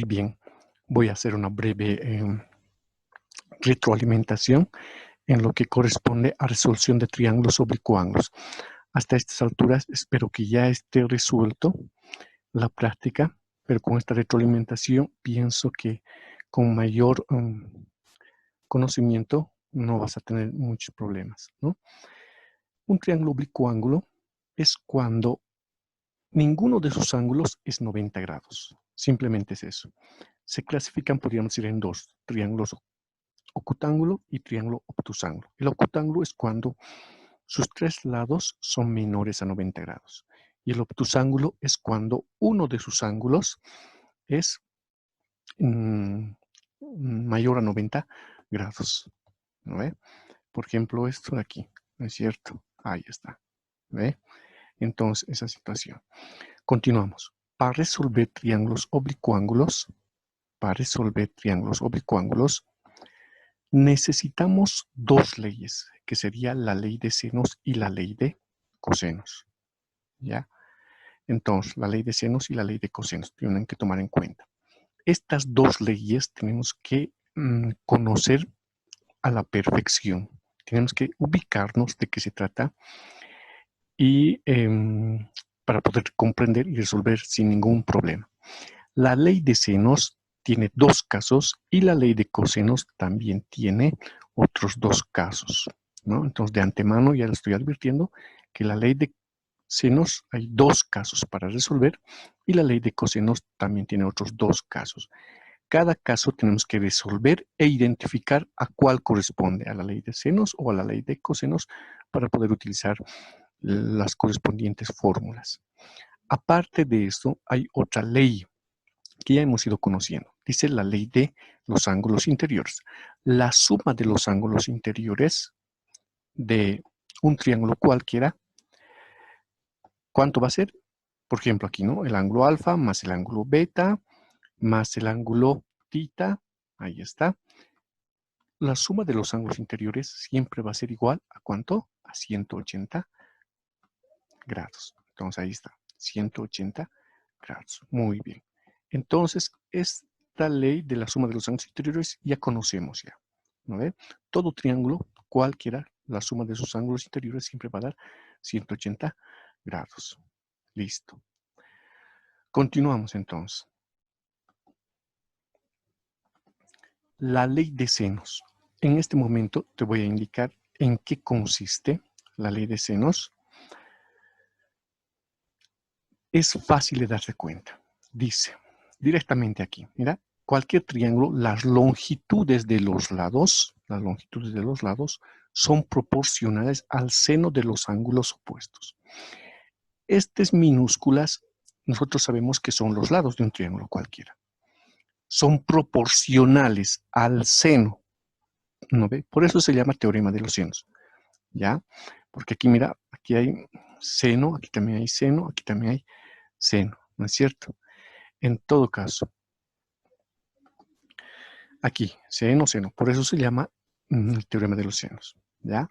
bien, voy a hacer una breve retroalimentación en lo que corresponde a resolución de triángulos oblicuos. Hasta estas alturas espero que ya esté resuelto la práctica, pero con esta retroalimentación pienso que con mayor conocimiento no vas a tener muchos problemas, ¿no? Un triángulo oblicuo es cuando ninguno de sus ángulos es 90 grados. Simplemente es eso. Se clasifican, podríamos decir, en dos: triángulos ocutángulo y triángulo obtusángulo. El ocutángulo es cuando sus tres lados son menores a 90 grados. Y el obtusángulo es cuando uno de sus ángulos es mayor a 90 grados. ¿No ve? Por ejemplo, esto de aquí, ¿no es cierto? Ahí está. ¿Ve? Entonces, esa situación. Continuamos. Para resolver triángulos oblicuángulos, necesitamos dos leyes, que sería la ley de senos y la ley de cosenos. ¿Ya? Entonces, la ley de senos y la ley de cosenos tienen que tomar en cuenta. Estas dos leyes tenemos que conocer a la perfección. Tenemos que ubicarnos de qué se trata y para poder comprender y resolver sin ningún problema. La ley de senos tiene dos casos y la ley de cosenos también tiene otros dos casos, ¿no? Entonces, de antemano ya le estoy advirtiendo que la ley de senos hay dos casos para resolver y la ley de cosenos también tiene otros dos casos. Cada caso tenemos que resolver e identificar a cuál corresponde, a la ley de senos o a la ley de cosenos, para poder utilizar las correspondientes fórmulas. Aparte de esto, hay otra ley que ya hemos ido conociendo. Dice la ley de los ángulos interiores. La suma de los ángulos interiores de un triángulo cualquiera, ¿cuánto va a ser? Por ejemplo, aquí, ¿no? El ángulo alfa más el ángulo beta más el ángulo tita. Ahí está. La suma de los ángulos interiores siempre va a ser igual a ¿cuánto? A 180 grados. Entonces, ahí está. 180 grados. Muy bien. Entonces, esta ley de la suma de los ángulos interiores ya conocemos ya. ¿No ve? Todo triángulo, cualquiera, la suma de sus ángulos interiores siempre va a dar 180 grados. Listo. Continuamos entonces. La ley de senos. En este momento te voy a indicar en qué consiste la ley de senos. Es fácil de darse cuenta. Dice directamente aquí, mira, cualquier triángulo, las longitudes de los lados son proporcionales al seno de los ángulos opuestos. Estas minúsculas, nosotros sabemos que son los lados de un triángulo cualquiera. Son proporcionales al seno. ¿No ve? Por eso se llama teorema de los senos. ¿Ya? Porque aquí, mira, aquí hay seno, aquí también hay seno, aquí también hay seno, ¿no es cierto? En todo caso, aquí, seno, seno. Por eso se llama el teorema de los senos, ¿ya?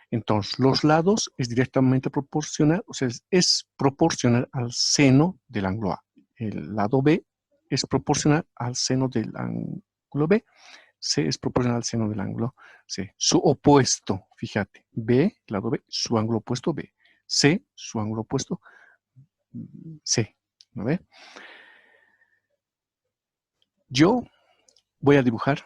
Entonces, los lados es directamente proporcional, o sea, es proporcional al seno del ángulo A. El lado B es proporcional al seno del ángulo B. C es proporcional al seno del ángulo C. Su opuesto, fíjate, B, lado B, su ángulo opuesto B. C, su ángulo opuesto C. ¿No ve? Yo voy a dibujar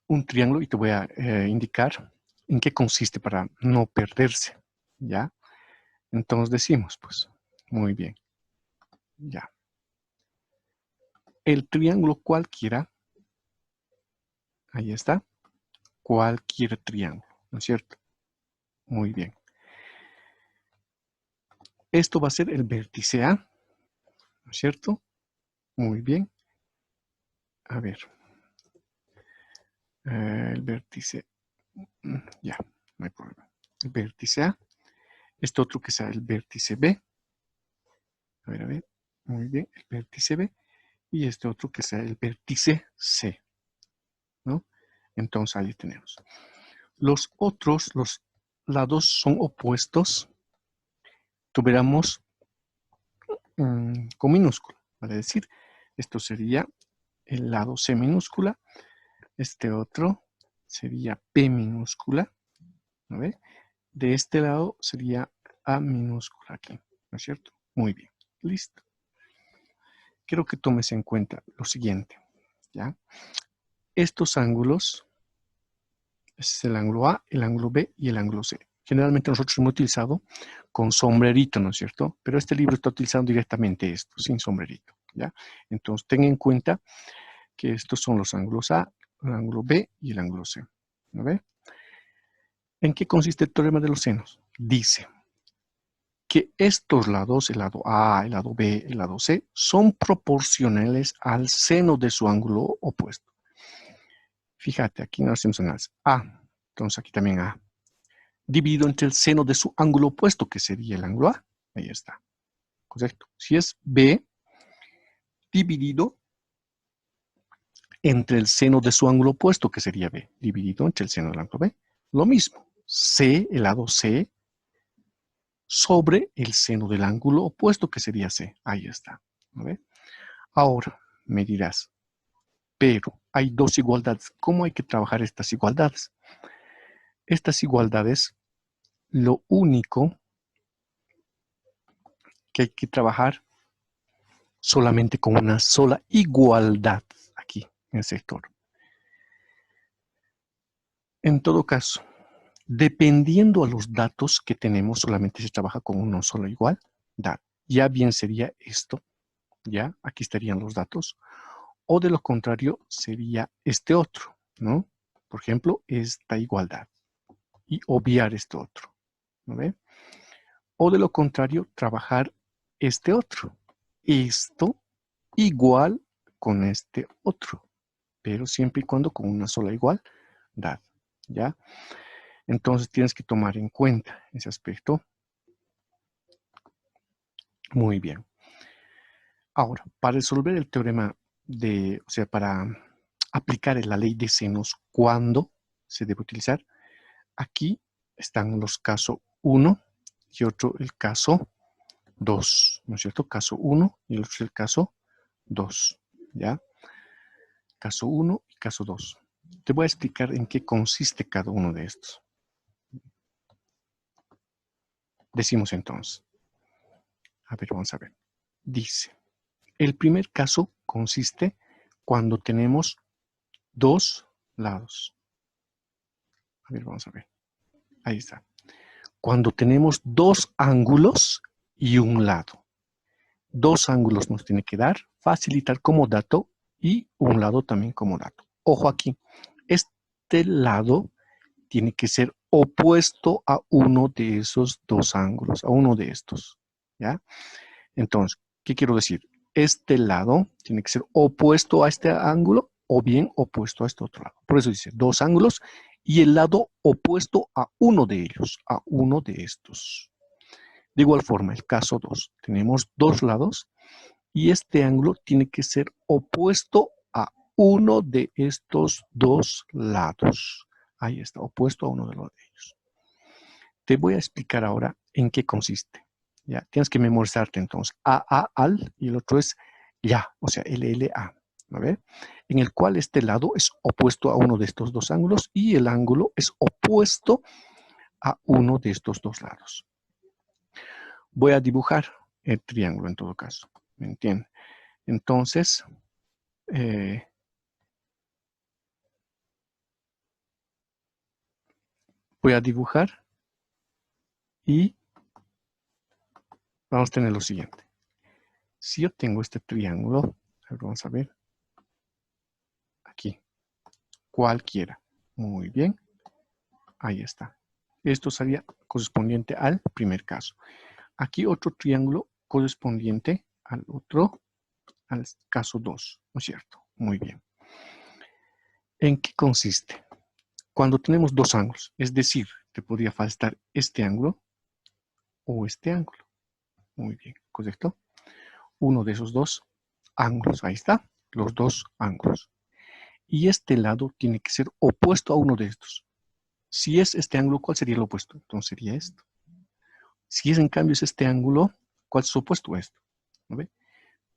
un triángulo y te voy a indicar en qué consiste para no perderse, ¿ya? Entonces decimos, pues, muy bien, ya. El triángulo cualquiera, ahí está, cualquier triángulo, ¿no es cierto? Muy bien. Esto va a ser el vértice A, ¿no es cierto? Muy bien. A ver. El vértice, ya, no hay problema. El vértice A. Este otro que sea el vértice B. A ver. Muy bien, el vértice B. Y este otro que sea el vértice C, ¿no? Entonces ahí tenemos. Los lados son opuestos. Tuviéramos con minúscula, vale decir, Esto sería el lado C minúscula. Este otro sería P minúscula. ¿No ve? De este lado sería A minúscula aquí. ¿No es cierto? Muy bien. Listo. Quiero que tomes en cuenta lo siguiente. ¿Ya? Estos ángulos, este es el ángulo A, el ángulo B y el ángulo C. Generalmente nosotros hemos utilizado con sombrerito, ¿no es cierto? Pero este libro está utilizando directamente esto, sin sombrerito, ¿ya? Entonces, ten en cuenta que estos son los ángulos A, el ángulo B y el ángulo C. ¿No ve? ¿En qué consiste el teorema de los senos? Dice que estos lados, el lado A, el lado B, el lado C, son proporcionales al seno de su ángulo opuesto. Fíjate, aquí no hacemos análisis. A, entonces aquí también A. Dividido entre el seno de su ángulo opuesto, que sería el ángulo A. Ahí está. Correcto. Si es B, dividido entre el seno de su ángulo opuesto, que sería B, dividido entre el seno del ángulo B. Lo mismo. C, el lado C, sobre el seno del ángulo opuesto, que sería C. Ahí está. ¿No ve? Ahora, me dirás, pero hay dos igualdades. ¿Cómo hay que trabajar estas igualdades? Estas igualdades, lo único que hay que trabajar solamente con una sola igualdad aquí en el sector. En todo caso, dependiendo a los datos que tenemos, solamente se trabaja con una sola igualdad. Ya bien sería esto, ya, aquí estarían los datos, o de lo contrario sería este otro, ¿no? Por ejemplo, esta igualdad, y obviar este otro, ¿no ve? O de lo contrario, trabajar este otro, esto igual con este otro, pero siempre y cuando con una sola igualdad, ¿ya? Entonces tienes que tomar en cuenta ese aspecto. Muy bien. Ahora, para resolver el teorema o sea, para aplicar la ley de senos, ¿cuándo se debe utilizar? Aquí están los casos 1 y otro el caso 2, ¿no es cierto? Caso 1 y el otro el caso 2, ¿ya? Caso 1 y caso 2. Te voy a explicar en qué consiste cada uno de estos. Decimos entonces. A ver, vamos a ver. Dice, el primer caso consiste cuando tenemos dos lados. A ver, vamos a ver. Ahí está. Cuando tenemos dos ángulos y un lado. Dos ángulos nos tiene que dar, facilitar como dato y un lado también como dato. Ojo aquí, este lado tiene que ser opuesto a uno de esos dos ángulos, a uno de estos, ¿ya? Entonces, ¿qué quiero decir? Este lado tiene que ser opuesto a este ángulo o bien opuesto a este otro lado. Por eso dice dos ángulos y el lado opuesto a uno de ellos, a uno de estos. De igual forma, el caso 2, tenemos dos lados y este ángulo tiene que ser opuesto a uno de estos dos lados. Ahí está, opuesto a uno de ellos. Te voy a explicar ahora en qué consiste. ¿Ya? Tienes que memorizarte entonces. al y el otro es ya, o sea, LLA. ¿No ve? En el cual este lado es opuesto a uno de estos dos ángulos y el ángulo es opuesto a uno de estos dos lados. Voy a dibujar el triángulo en todo caso. ¿Me entienden? Entonces, voy a dibujar y vamos a tener lo siguiente. Si yo tengo este triángulo, vamos a ver, aquí, cualquiera. Muy bien, ahí está. Esto sería correspondiente al primer caso. Aquí otro triángulo correspondiente al caso 2, ¿no es cierto? Muy bien. ¿En qué consiste? Cuando tenemos dos ángulos, es decir, te podría faltar este ángulo o este ángulo. Muy bien, ¿correcto? Uno de esos dos ángulos, ahí está, los dos ángulos. Y este lado tiene que ser opuesto a uno de estos. Si es este ángulo, ¿cuál sería el opuesto? Entonces sería esto. Si es en cambio es este ángulo, ¿cuál es su opuesto a esto? ¿No ve?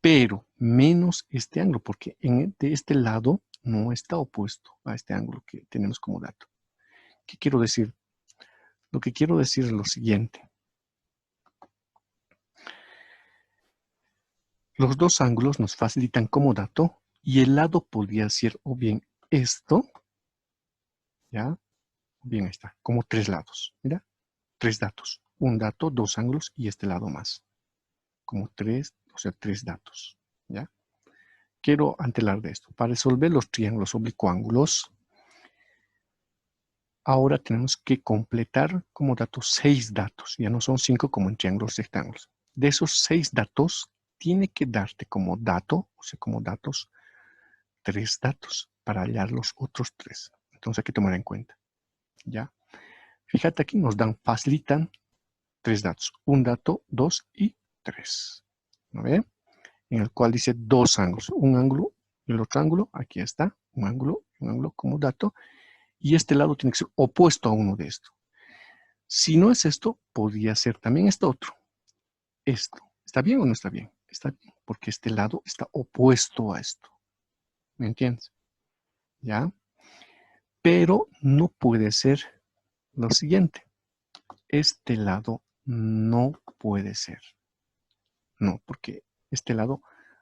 pero menos este ángulo, porque de este lado no está opuesto a este ángulo que tenemos como dato. ¿Qué quiero decir? Lo que quiero decir es lo siguiente. Los dos ángulos nos facilitan como dato y el lado podría ser o bien esto, ¿ya? O bien está, como tres lados, mira, tres datos. Un dato, dos ángulos y este lado más. Como tres, o sea, tres datos, ¿ya? Quiero antelar de esto. Para resolver los triángulos oblicuángulos, ahora tenemos que completar como datos 6 datos. Ya no son 5 como en triángulos rectángulos. De esos 6 datos, tiene que darte como dato, o sea, como datos, 3 datos para hallar los otros 3. Entonces hay que tomar en cuenta. ¿Ya? Fíjate aquí nos facilitan 3 datos. Un dato, 2 y 3. ¿No ve? En el cual dice dos ángulos. Un ángulo y el otro ángulo. Aquí está. Un ángulo como dato. Y este lado tiene que ser opuesto a uno de estos. Si no es esto, podría ser también esto otro. Esto. ¿Está bien o no está bien? Está bien, porque este lado está opuesto a esto. ¿Me entiendes? ¿Ya? Pero no puede ser lo siguiente. Este lado no puede ser. No, porque este lado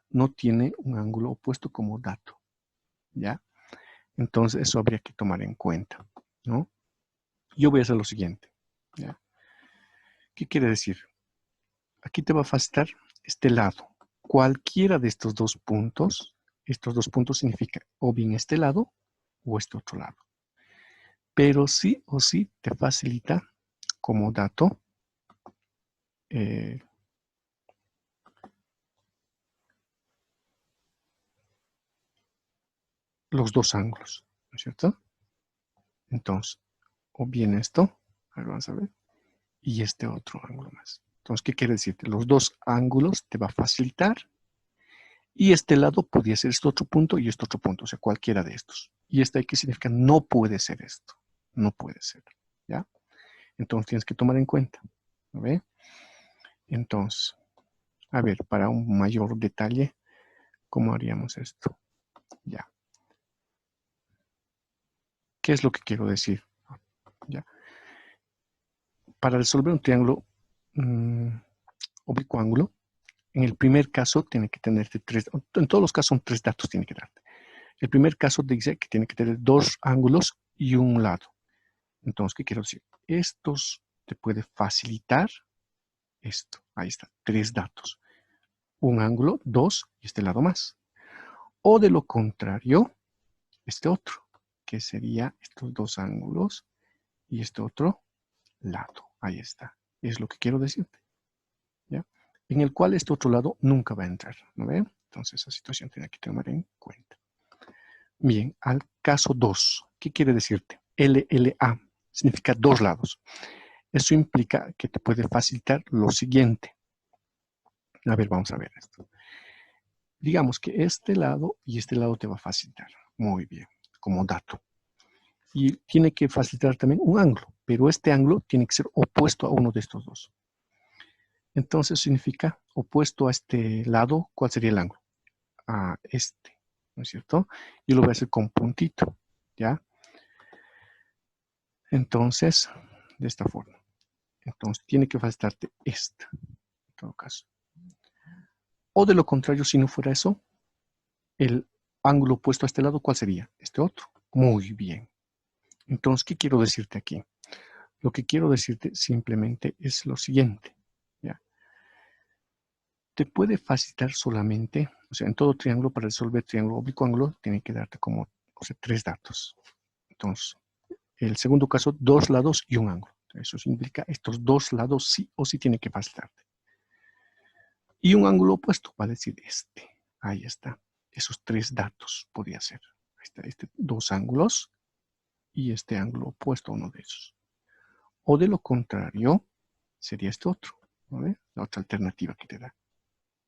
no tiene un ángulo opuesto como dato. ¿Ya? Entonces eso habría que tomar en cuenta. ¿No? Yo voy a hacer lo siguiente. ¿Ya? ¿Qué quiere decir? Aquí te va a facilitar este lado. Cualquiera de estos dos puntos significa o bien este lado o este otro lado. Pero sí o sí te facilita como dato los dos ángulos, ¿no es cierto? Entonces, o bien esto, a ver, vamos a ver, y este otro ángulo más. Entonces, ¿qué quiere decir? Los dos ángulos te va a facilitar y este lado podría ser este otro punto y este otro punto, o sea, cualquiera de estos. Y este aquí significa no puede ser esto, no puede ser, ¿ya? Entonces tienes que tomar en cuenta, ¿no ve? Entonces, a ver, para un mayor detalle, ¿cómo haríamos esto? Ya. ¿Qué es lo que quiero decir? Ya. Para resolver un triángulo oblicuo ángulo, en el primer caso tiene que tenerte tres, en todos los casos son tres datos tiene que darte. El primer caso dice que tiene que tener dos ángulos y un lado. Entonces, ¿qué quiero decir? Estos te puede facilitar esto. Ahí está, tres datos. Un ángulo, dos y este lado más. O de lo contrario, este otro, que sería estos dos ángulos y este otro lado. Ahí está. Es lo que quiero decirte. ¿Ya? En el cual este otro lado nunca va a entrar. ¿No ven? Entonces, esa situación tiene que tomar en cuenta. Bien, al caso 2. ¿Qué quiere decirte? LLA significa dos lados. Eso implica que te puede facilitar lo siguiente. A ver, vamos a ver esto. Digamos que este lado y este lado te va a facilitar. Muy bien, como dato. Y tiene que facilitar también un ángulo, pero este ángulo tiene que ser opuesto a uno de estos dos. Entonces significa opuesto a este lado, ¿cuál sería el ángulo? A este, ¿no es cierto? Yo lo voy a hacer con puntito, ¿ya? Entonces, de esta forma. Entonces, tiene que facilitarte esta, en todo caso. O de lo contrario, si no fuera eso, el ángulo opuesto a este lado, ¿cuál sería? Este otro. Muy bien. Entonces, ¿qué quiero decirte aquí? Lo que quiero decirte simplemente es lo siguiente, ¿ya? Te puede facilitar solamente, o sea, en todo triángulo, para resolver triángulo oblicuo ángulo, tiene que darte como, o sea, tres datos. Entonces, el segundo caso, dos lados y un ángulo. Eso significa estos dos lados sí o sí tiene que facilitarte. Y un ángulo opuesto va a decir este. Ahí está. Esos tres datos podría ser. Ahí está, dos ángulos y este ángulo opuesto a uno de esos. O de lo contrario, sería este otro. ¿No? La otra alternativa que te da.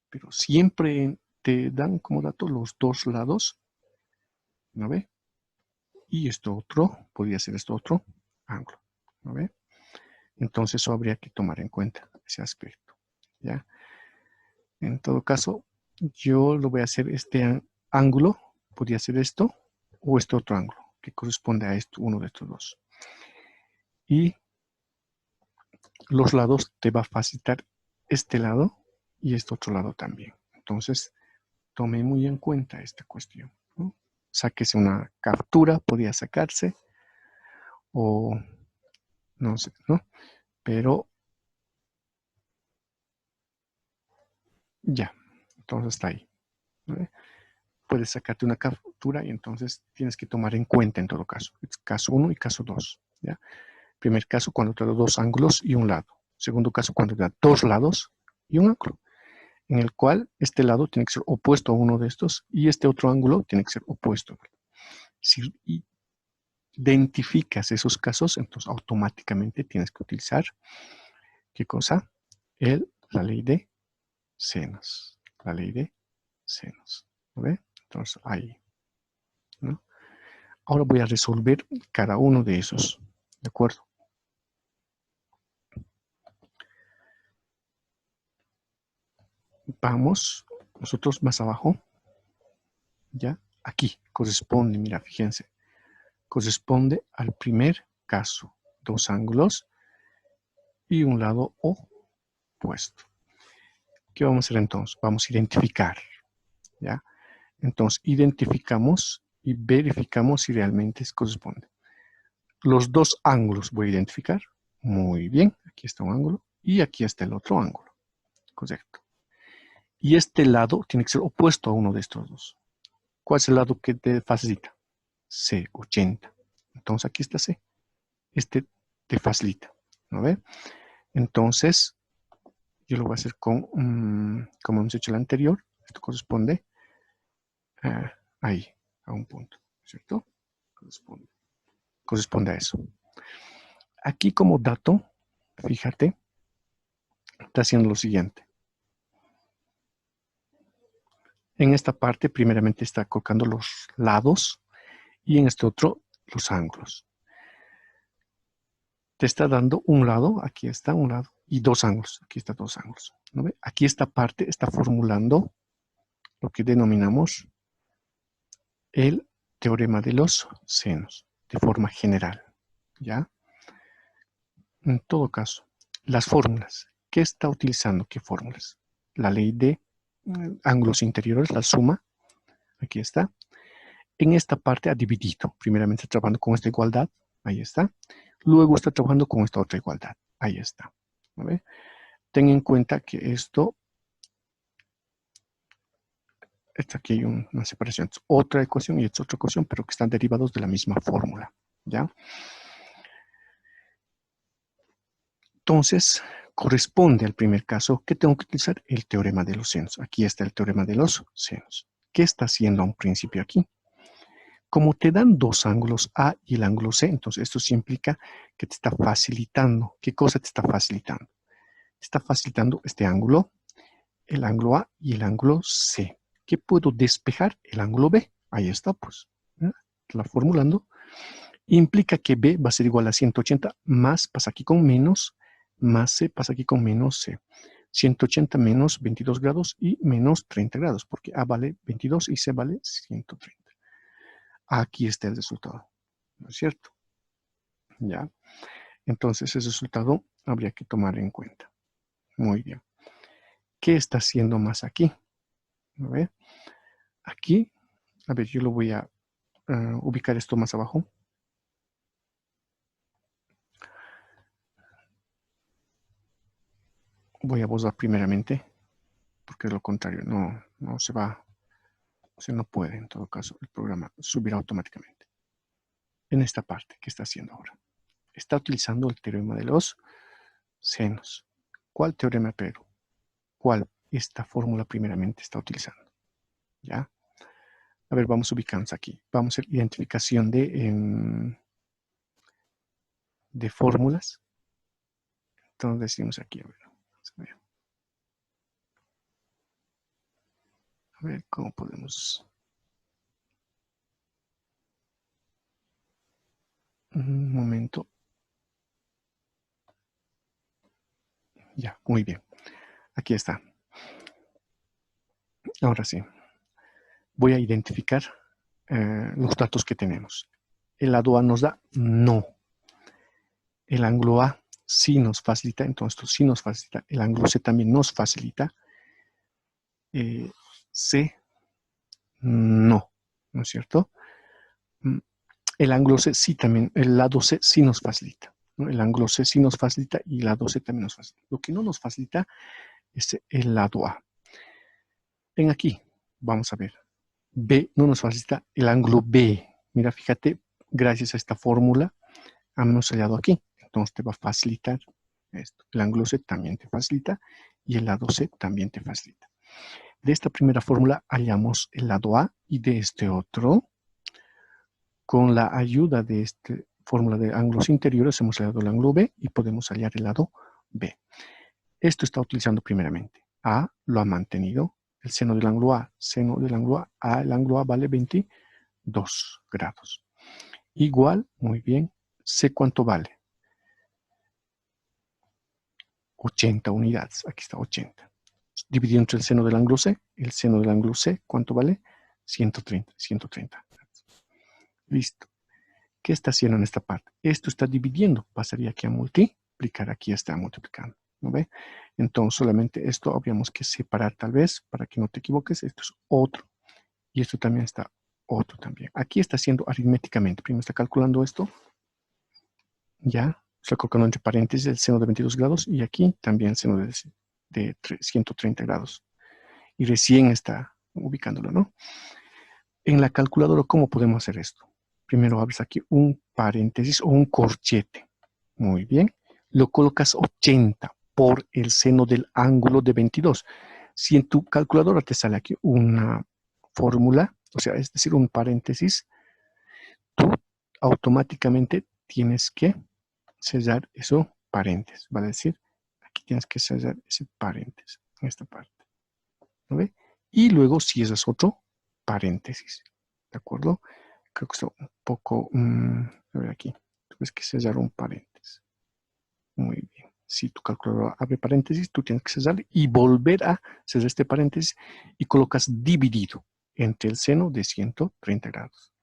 Pero siempre te dan como dato los dos lados. ¿No ve? Y esto otro, podría ser esto otro ángulo. ¿No ve? Entonces eso habría que tomar en cuenta ese aspecto. ¿Ya? En todo caso, yo lo voy a hacer este ángulo, podría ser esto, o este otro ángulo, que corresponde a esto, uno de estos dos. Y los lados te va a facilitar este lado y este otro lado también. Entonces, tome muy en cuenta esta cuestión, ¿no? Sáquese una captura, podría sacarse, o no sé, ¿no? Pero ya, entonces está ahí, ¿no? Puedes sacarte una captura y entonces tienes que tomar en cuenta en todo caso. Es caso 1 y caso 2, ¿ya? Primer caso cuando te da dos ángulos y un lado. Segundo caso cuando te da dos lados y un ángulo, en el cual este lado tiene que ser opuesto a uno de estos y este otro ángulo tiene que ser opuesto. Si identificas esos casos, entonces automáticamente tienes que utilizar, ¿qué cosa? La ley de senos. La ley de senos. ¿Lo ve? Entonces ahí, ¿no? Ahora voy a resolver cada uno de esos, ¿de acuerdo? Vamos, nosotros más abajo, ¿ya? Aquí corresponde, mira, fíjense, corresponde al primer caso, dos ángulos y un lado opuesto. ¿Qué vamos a hacer entonces? Vamos a identificar, ¿ya? Entonces, identificamos y verificamos si realmente corresponde. Los dos ángulos voy a identificar. Muy bien, aquí está un ángulo y aquí está el otro ángulo. Correcto. Y este lado tiene que ser opuesto a uno de estos dos. ¿Cuál es el lado que te facilita? C, 80. Entonces aquí está C. Este te facilita, ¿no ve? Entonces, yo lo voy a hacer con, como hemos hecho el anterior, esto corresponde ahí, a un punto, ¿cierto? Corresponde a eso. Aquí como dato, fíjate, está haciendo lo siguiente. En esta parte, primeramente está colocando los lados y en este otro, los ángulos. Te está dando un lado, aquí está un lado, y dos ángulos, aquí está dos ángulos. ¿No ve? Aquí esta parte está formulando lo que denominamos el teorema de los senos, de forma general, ¿ya? En todo caso, las fórmulas, ¿qué está utilizando? ¿Qué fórmulas? La ley de ángulos interiores, la suma, aquí está. En esta parte ha dividido, primeramente está trabajando con esta igualdad, ahí está. Luego está trabajando con esta otra igualdad, ahí está. ¿Ve? Ten en cuenta que esto aquí hay una separación, es otra ecuación y es otra ecuación, pero que están derivados de la misma fórmula, ¿ya? Entonces, corresponde al primer caso que tengo que utilizar el teorema de los senos. Aquí está el teorema de los senos. ¿Qué está haciendo a un principio aquí? Como te dan dos ángulos A y el ángulo C, entonces esto sí implica que te está facilitando. ¿Qué cosa te está facilitando? Te está facilitando este ángulo, el ángulo A y el ángulo C. ¿Qué puedo despejar? El ángulo B. Ahí está, pues. ¿Eh? La formulando. Implica que B va a ser igual a 180 más, pasa aquí con menos, más C pasa aquí con menos C. 180 menos 22 grados y menos 30 grados, porque A vale 22 y C vale 130. Aquí está el resultado, ¿no es cierto? ¿Ya? Entonces ese resultado habría que tomar en cuenta. Muy bien. ¿Qué está haciendo más aquí? A ver, aquí, a ver, yo lo voy a ubicar esto más abajo. Voy a borrar primeramente, porque de lo contrario no se va, o sea, no puede en todo caso el programa subir automáticamente. En esta parte que está haciendo ahora. Está utilizando el teorema de los senos. ¿Cuál teorema, Pedro? ¿Cuál esta fórmula primeramente está utilizando? ¿Ya? A ver, vamos a ubicarnos aquí. Vamos a hacer identificación de fórmulas. Entonces decimos aquí, a ver cómo podemos. Un momento. Ya, muy bien. Aquí está. Ahora sí, voy a identificar los datos que tenemos. El lado A nos da no. El ángulo A sí nos facilita, entonces esto sí nos facilita. El ángulo C también nos facilita. C, no, ¿no es cierto? El ángulo C sí también, el lado C sí nos facilita, ¿no? El ángulo C sí nos facilita y el lado C también nos facilita. Lo que no nos facilita es el lado A. Ven aquí, vamos a ver. B no nos facilita el ángulo B. Mira, fíjate, gracias a esta fórmula hemos hallado aquí. Entonces te va a facilitar esto. El ángulo C también te facilita y el lado C también te facilita. De esta primera fórmula hallamos el lado A y de este otro, con la ayuda de esta fórmula de ángulos interiores, hemos hallado el ángulo B y podemos hallar el lado B. Esto está utilizando primeramente. A lo ha mantenido. El seno del ángulo A, seno del ángulo A, el ángulo A vale 22 grados. Igual, muy bien, C cuánto vale. 80 unidades, aquí está 80. Dividido entre el seno del ángulo C, el seno del ángulo C, ¿cuánto vale? 130, 130. Listo. ¿Qué está haciendo en esta parte? Esto está dividiendo, pasaría aquí a multiplicar, aquí está multiplicando, ¿no ve? Entonces solamente esto habríamos que separar tal vez, para que no te equivoques, esto es otro, y esto también está otro también. Aquí está haciendo aritméticamente, primero está calculando esto, ya, está colocando entre paréntesis el seno de 22 grados, y aquí también el seno de 130 grados, y recién está ubicándolo, ¿no? En la calculadora, ¿cómo podemos hacer esto? Primero abres aquí un paréntesis o un corchete. Muy bien. Lo colocas 80 por el seno del ángulo de 22. Si en tu calculadora te sale aquí una fórmula, o sea, es decir, un paréntesis, tú automáticamente tienes que sellar eso paréntesis. Vale decir, aquí tienes que sellar ese paréntesis en esta parte. ¿No ve? Y luego cierras otro paréntesis. ¿De acuerdo? Creo que está un poco... a ver aquí. Tienes que sellar un paréntesis. Muy bien. Si tu calculadora abre paréntesis, tú tienes que sellar y volver a cerrar este paréntesis y colocas dividido entre el seno de 130 grados.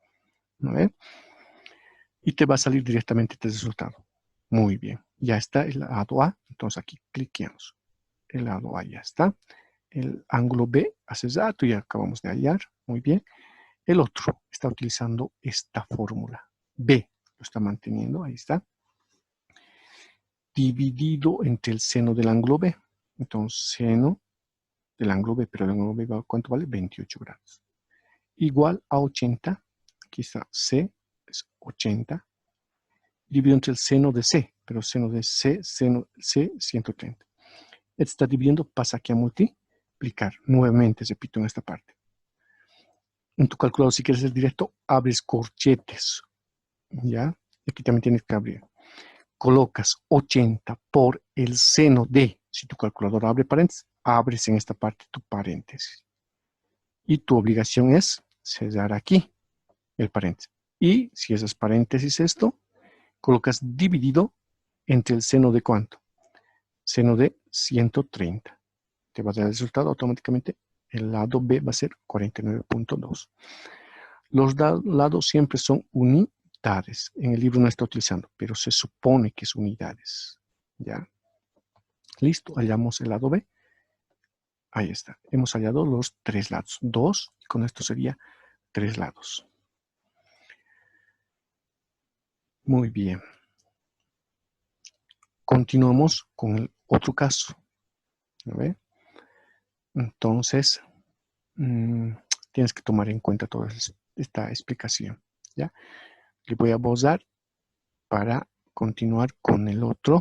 ¿No ve? Y te va a salir directamente este resultado. Muy bien. Ya está el lado A. Entonces aquí cliqueamos. El lado A ya está. El ángulo B haces dato y acabamos de hallar. Muy bien. El otro está utilizando esta fórmula. B lo está manteniendo, ahí está. Dividido entre el seno del ángulo B. Entonces, seno del ángulo B, pero el ángulo B, ¿cuánto vale? 28 grados. Igual a 80. Aquí está C, es 80. Dividido entre el seno de C, pero seno de C, seno C, 130. Está dividiendo, pasa aquí a multiplicar. Nuevamente, repito en esta parte. En tu calculador, si quieres ser directo, abres corchetes. ¿Ya? Aquí también tienes que abrir. Colocas 80 por el seno de, si tu calculadora abre paréntesis, abres en esta parte tu paréntesis. Y tu obligación es cerrar aquí el paréntesis. Y si es paréntesis esto, colocas dividido entre el seno de ¿cuánto? Seno de 130. Te va a dar el resultado automáticamente. El lado B va a ser 49.2. Los lados siempre son unidades. En el libro no está utilizando, pero se supone que es unidades. ¿Ya? Listo, hallamos el lado B. Ahí está. Hemos hallado los tres lados. 2, y con esto sería 3 lados. Muy bien. Continuamos con el otro caso. ¿Lo ve? Entonces, tienes que tomar en cuenta toda esta explicación. ¿Ya? Le voy a pausar para continuar con el otro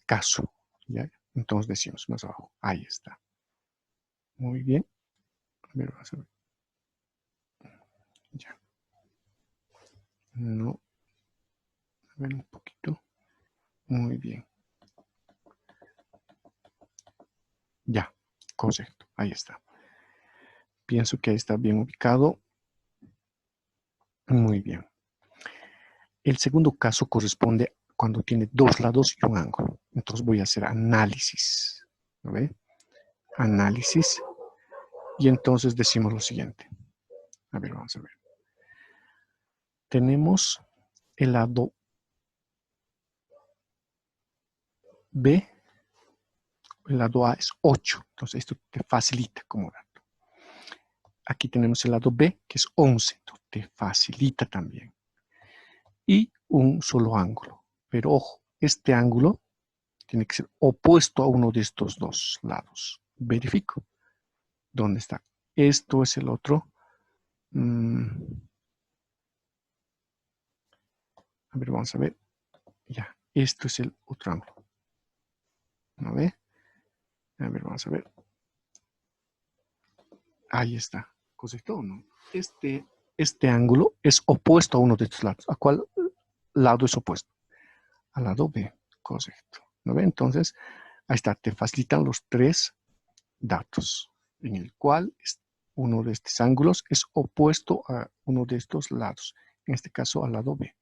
caso. ¿Ya? Entonces decimos más abajo. Ahí está. Muy bien. A ver, vamos a ver. Ya. No. A ver un poquito. Muy bien. Ya. Correcto. Ahí está. Pienso que ahí está bien ubicado. Muy bien. El segundo caso corresponde cuando tiene dos lados y un ángulo. Entonces voy a hacer análisis. ¿Lo ve? Análisis. Y entonces decimos lo siguiente. A ver, vamos a ver. Tenemos el lado B, el lado A es 8. Entonces esto te facilita como dato. Aquí tenemos el lado B, que es 11. Entonces te facilita también. Y un solo ángulo. Pero ojo, este ángulo tiene que ser opuesto a uno de estos dos lados. Verifico. ¿Dónde está? Esto es el otro. A ver, vamos a ver. Ya, esto es el otro ángulo. ¿No ve? A ver, vamos a ver. Ahí está. ¿Correcto o no? Este ángulo es opuesto a uno de estos lados. ¿A cuál lado es opuesto? Al lado B. Correcto. ¿No ve? Entonces, ahí está. Te facilitan los tres datos, en el cual uno de estos ángulos es opuesto a uno de estos lados. En este caso, al lado B.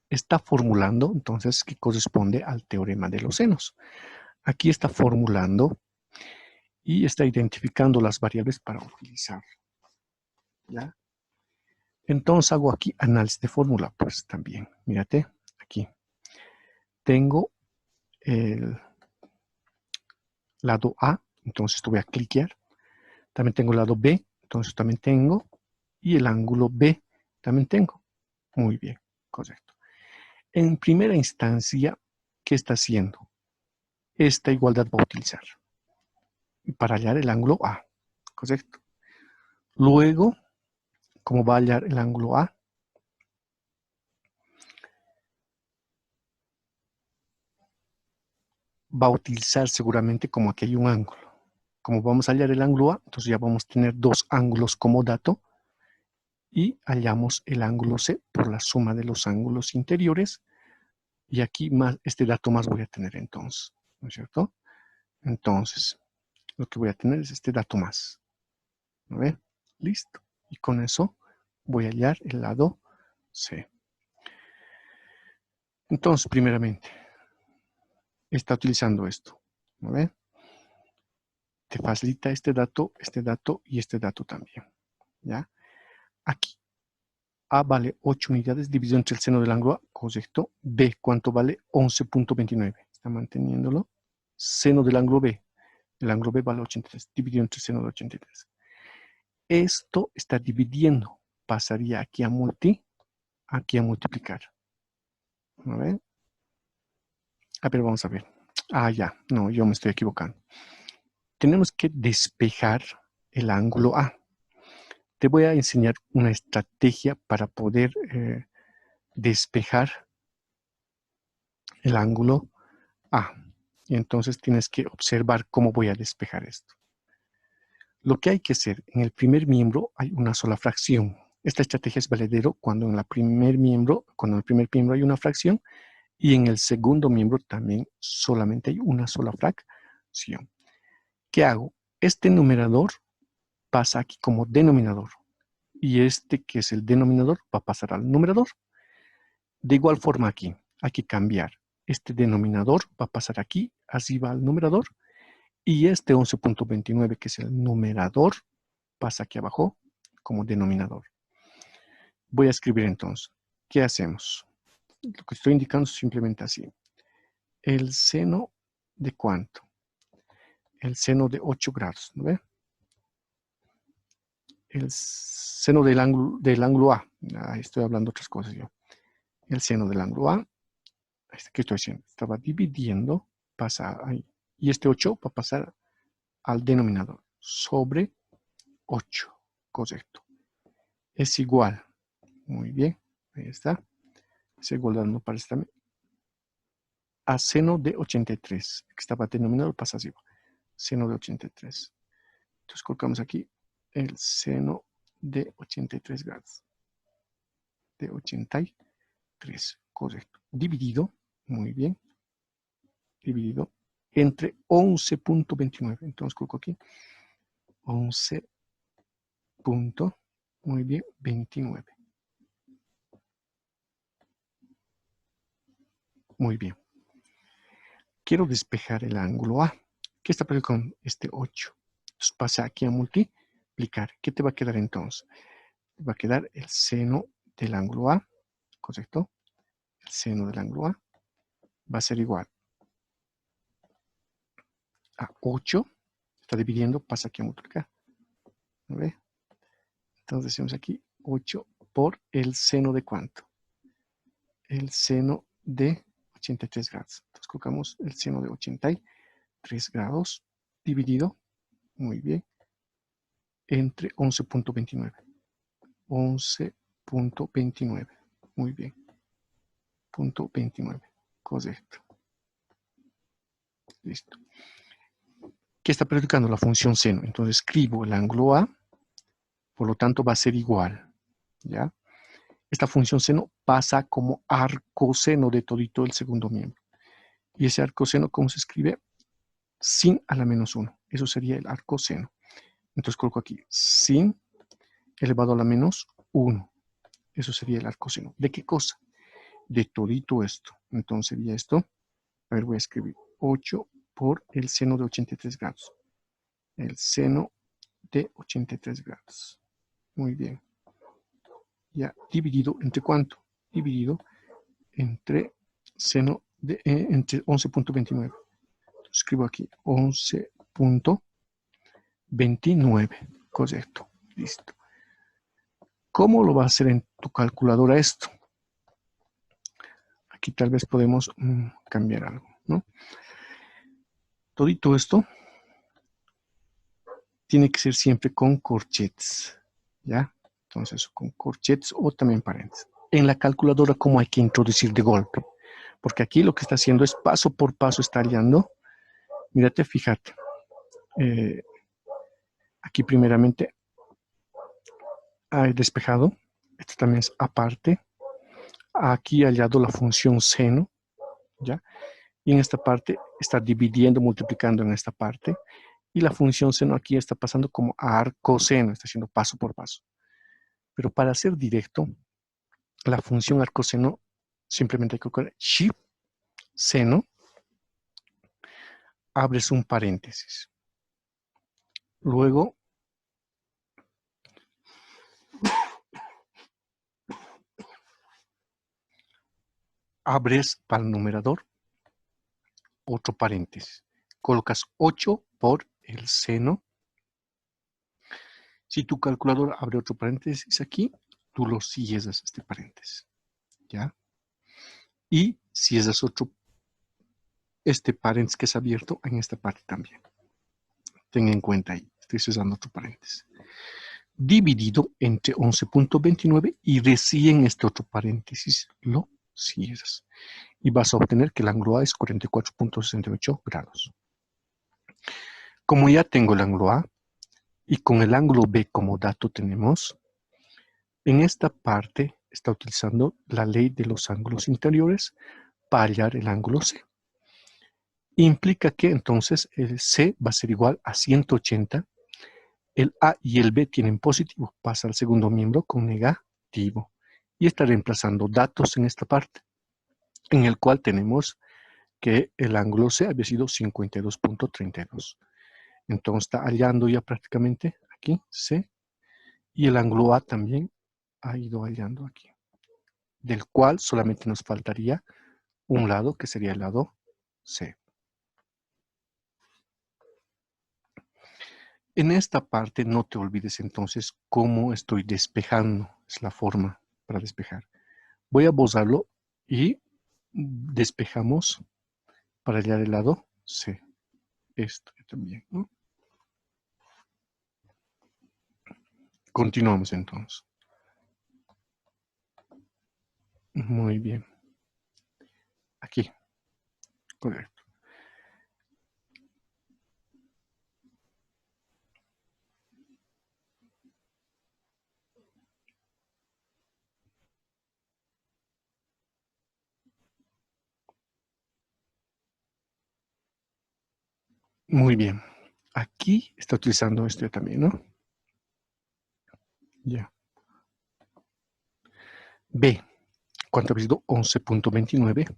Está formulando, entonces, que corresponde al teorema de los senos. Aquí está formulando y está identificando las variables para utilizar. ¿Ya? Entonces hago aquí análisis de fórmula, pues también. Mírate, aquí. Tengo el lado A, entonces esto voy a cliquear. También tengo el lado B, entonces también tengo. Y el ángulo B también tengo. Muy bien, correcto. En primera instancia, ¿qué está haciendo? Esta igualdad va a utilizar para hallar el ángulo A, correcto. Luego, ¿cómo va a hallar el ángulo A? Va a utilizar seguramente como aquí hay un ángulo. Como vamos a hallar el ángulo A, entonces ya vamos a tener dos ángulos como dato y hallamos el ángulo C por la suma de los ángulos interiores y aquí más, este dato más voy a tener entonces, ¿no es cierto? Entonces, lo que voy a tener es este dato más, ¿no ve? Listo. Y con eso voy a hallar el lado C. Entonces, primeramente, está utilizando esto, ¿no ve? Te facilita este dato y este dato también, ¿ya? Aquí, A vale 8 unidades dividido entre el seno del ángulo A, correcto. B, ¿cuánto vale? 11.29. Está manteniéndolo. Seno del ángulo B. El ángulo B vale 83, dividido entre el seno de 83. Esto está dividiendo. Pasaría aquí a multiplicar. ¿No ven? A ver, vamos a ver. Ah, ya. No, yo me estoy equivocando. Tenemos que despejar el ángulo A. Te voy a enseñar una estrategia para poder despejar el ángulo A. Y entonces tienes que observar cómo voy a despejar esto. Lo que hay que hacer, en el primer miembro hay una sola fracción. Esta estrategia es valedero cuando en el primer miembro hay una fracción y en el segundo miembro también solamente hay una sola fracción. ¿Qué hago? Este numerador pasa aquí como denominador y este que es el denominador va a pasar al numerador. De igual forma aquí, hay que cambiar. Este denominador va a pasar aquí, así va al numerador, y este 11.29, que es el numerador, pasa aquí abajo como denominador. Voy a escribir entonces. ¿Qué hacemos? Lo que estoy indicando es simplemente así. El seno de ¿cuánto? El seno de 8 grados, ¿no ve? El seno del ángulo A. Ahí estoy hablando otras cosas yo. El seno del ángulo A. ¿Qué estoy haciendo? Estaba dividiendo, pasa ahí. Y este 8 va a pasar al denominador. Sobre 8. Correcto. Es igual. Muy bien. Ahí está. Esa igualdad no parece también. A seno de 83. Que estaba denominador, pasa así. Seno de 83. Entonces colocamos aquí el seno de 83 grados. De 83. Correcto. Dividido. Muy bien. Dividido entre 11.29. Entonces coloco aquí 11. Muy bien, 29. Muy bien. quiero despejar el ángulo A. ¿Qué está pasando con este 8? Entonces pasa aquí a multiplicar. ¿Qué te va a quedar entonces? Te va a quedar el seno del ángulo A, ¿correcto? El seno del ángulo A va a ser igual a 8. Está dividiendo, pasa aquí a multiplicar. ¿Ve? Entonces decimos aquí 8 por el seno de ¿cuánto? El seno de 83 grados. Entonces colocamos el seno de 83 grados dividido, muy bien, entre 11.29. 11.29. Muy bien. Punto 29. Correcto. Listo. ¿Qué está predicando? La función seno. Entonces escribo el ángulo A, por lo tanto va a ser igual. ¿Ya? Esta función seno pasa como arcoseno de todito el segundo miembro. Y ese arcoseno, ¿cómo se escribe? Sin a la menos 1. Eso sería el arcoseno. Entonces coloco aquí sin elevado a la menos 1. Eso sería el arcoseno. ¿De qué cosa? De todito esto. Entonces sería esto. A ver, voy a escribir 8 por el seno de 83 grados. El seno de 83 grados. Muy bien. Ya dividido entre ¿cuánto? Dividido entre seno de entre 11.29. Escribo aquí 11.29. Correcto. Listo. ¿Cómo lo vas a hacer en tu calculadora esto? Aquí tal vez podemos cambiar algo, ¿no? Todito esto tiene que ser siempre con corchetes, ¿ya? Entonces, con corchetes o también paréntesis. En la calculadora, ¿cómo hay que introducir de golpe? Porque aquí lo que está haciendo es paso por paso, está hallando. Mírate, fíjate. Aquí primeramente hay despejado. Esto también es aparte. Aquí ha hallado la función seno, ¿ya? Y en esta parte está dividiendo, multiplicando en esta parte. Y la función seno aquí está pasando como arcoseno, está haciendo paso por paso. Pero para ser directo, la función arcoseno simplemente hay que colocar shift seno, abres un paréntesis. Luego, abres para el numerador otro paréntesis. Colocas 8 por el seno. Si tu calculadora abre otro paréntesis aquí, tú lo cierras este paréntesis. ¿Ya? Y cierras otro, este paréntesis que es abierto en esta parte también. Ten en cuenta ahí, estoy cerrando otro paréntesis. Dividido entre 11.29 y recién este otro paréntesis lo cierras. Y vas a obtener que el ángulo A es 44.68 grados. Como ya tengo el ángulo A y con el ángulo B como dato tenemos, en esta parte está utilizando la ley de los ángulos interiores para hallar el ángulo C. Implica que entonces el C va a ser igual a 180. El A y el B tienen positivo, pasa al segundo miembro con negativo. Y está reemplazando datos en esta parte, en el cual tenemos que el ángulo C había sido 52.32. Entonces está hallando ya prácticamente aquí C. Y el ángulo A también ha ido hallando aquí. Del cual solamente nos faltaría un lado, que sería el lado C. En esta parte no te olvides entonces cómo estoy despejando. Es la forma para despejar. Voy a borrarlo y despejamos para hallar el lado C. Esto también, ¿no? Continuamos entonces. Muy bien. Aquí. Correcto. Muy bien. Aquí está utilizando esto también, ¿no? Ya. B. ¿Cuánto ha sido? 11.29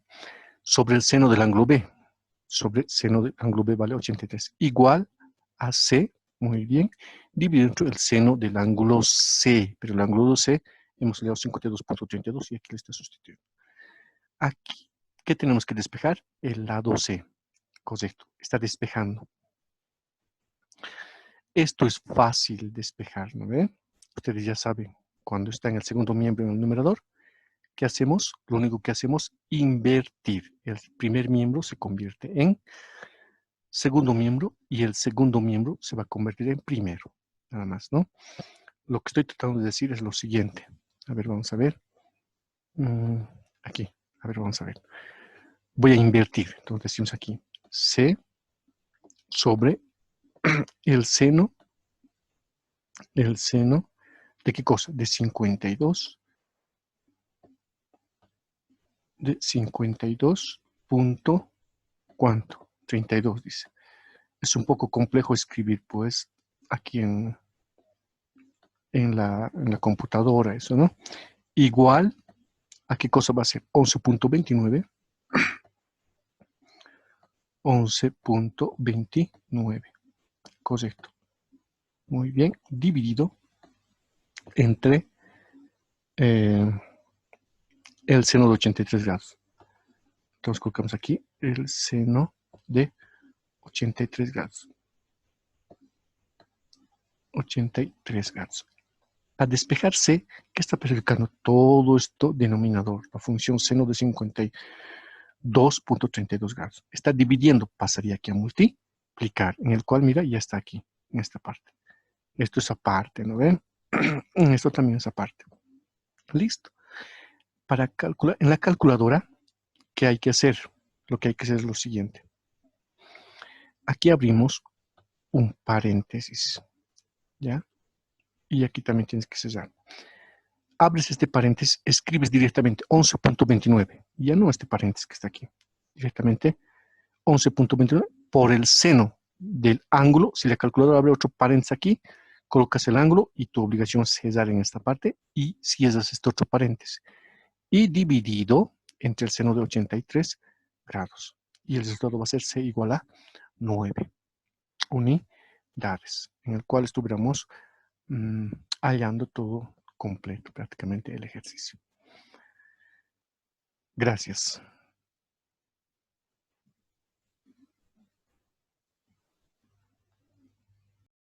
sobre el seno del ángulo B. sobre seno del ángulo B vale 83, igual a C, muy bien, dividido entre el seno del ángulo C, pero el ángulo C hemos sacado 52.32 y aquí le está sustituyendo. Aquí, ¿qué tenemos que despejar? El lado C, correcto, está despejando. Esto es fácil despejar, ¿no ven? Ustedes ya saben, cuando está en el segundo miembro en el numerador, ¿qué hacemos? Lo único que hacemos es invertir. El primer miembro se convierte en segundo miembro y el segundo miembro se va a convertir en primero. Nada más, ¿no? Lo que estoy tratando de decir es lo siguiente. A ver, vamos a ver. Aquí. A ver, vamos a ver. Voy a invertir. Entonces decimos aquí C sobre el seno ¿de qué cosa? De 52. De 52 punto, ¿cuánto? 32 dice. Es un poco complejo escribir, pues, aquí en la computadora eso, ¿no? Igual, ¿a qué cosa va a ser? 11.29. 11.29. Correcto. Muy bien. Dividido entre el seno de 83 grados. Entonces colocamos aquí el seno de 83 grados. 83 grados. A despejarse, ¿qué está perjudicando todo esto denominador? La función seno de 52.32 grados. Está dividiendo, pasaría aquí a multiplicar, en el cual, mira, ya está aquí, en esta parte. Esto es aparte, ¿no ven? Esto también es aparte. Listo. Para calcular, en la calculadora, ¿qué hay que hacer? Lo que hay que hacer es lo siguiente. Aquí abrimos un paréntesis, ¿ya? Y aquí también tienes que cerrar. Abres este paréntesis, escribes directamente 11.29, ya no este paréntesis que está aquí, directamente 11.29 por el seno del ángulo. Si la calculadora abre otro paréntesis aquí, colocas el ángulo y tu obligación es cerrar en esta parte y cierras este otro paréntesis. Y dividido entre el seno de 83 grados. Y el resultado va a ser C igual a 9 unidades, en el cual estuviéramos hallando todo completo, prácticamente el ejercicio. Gracias.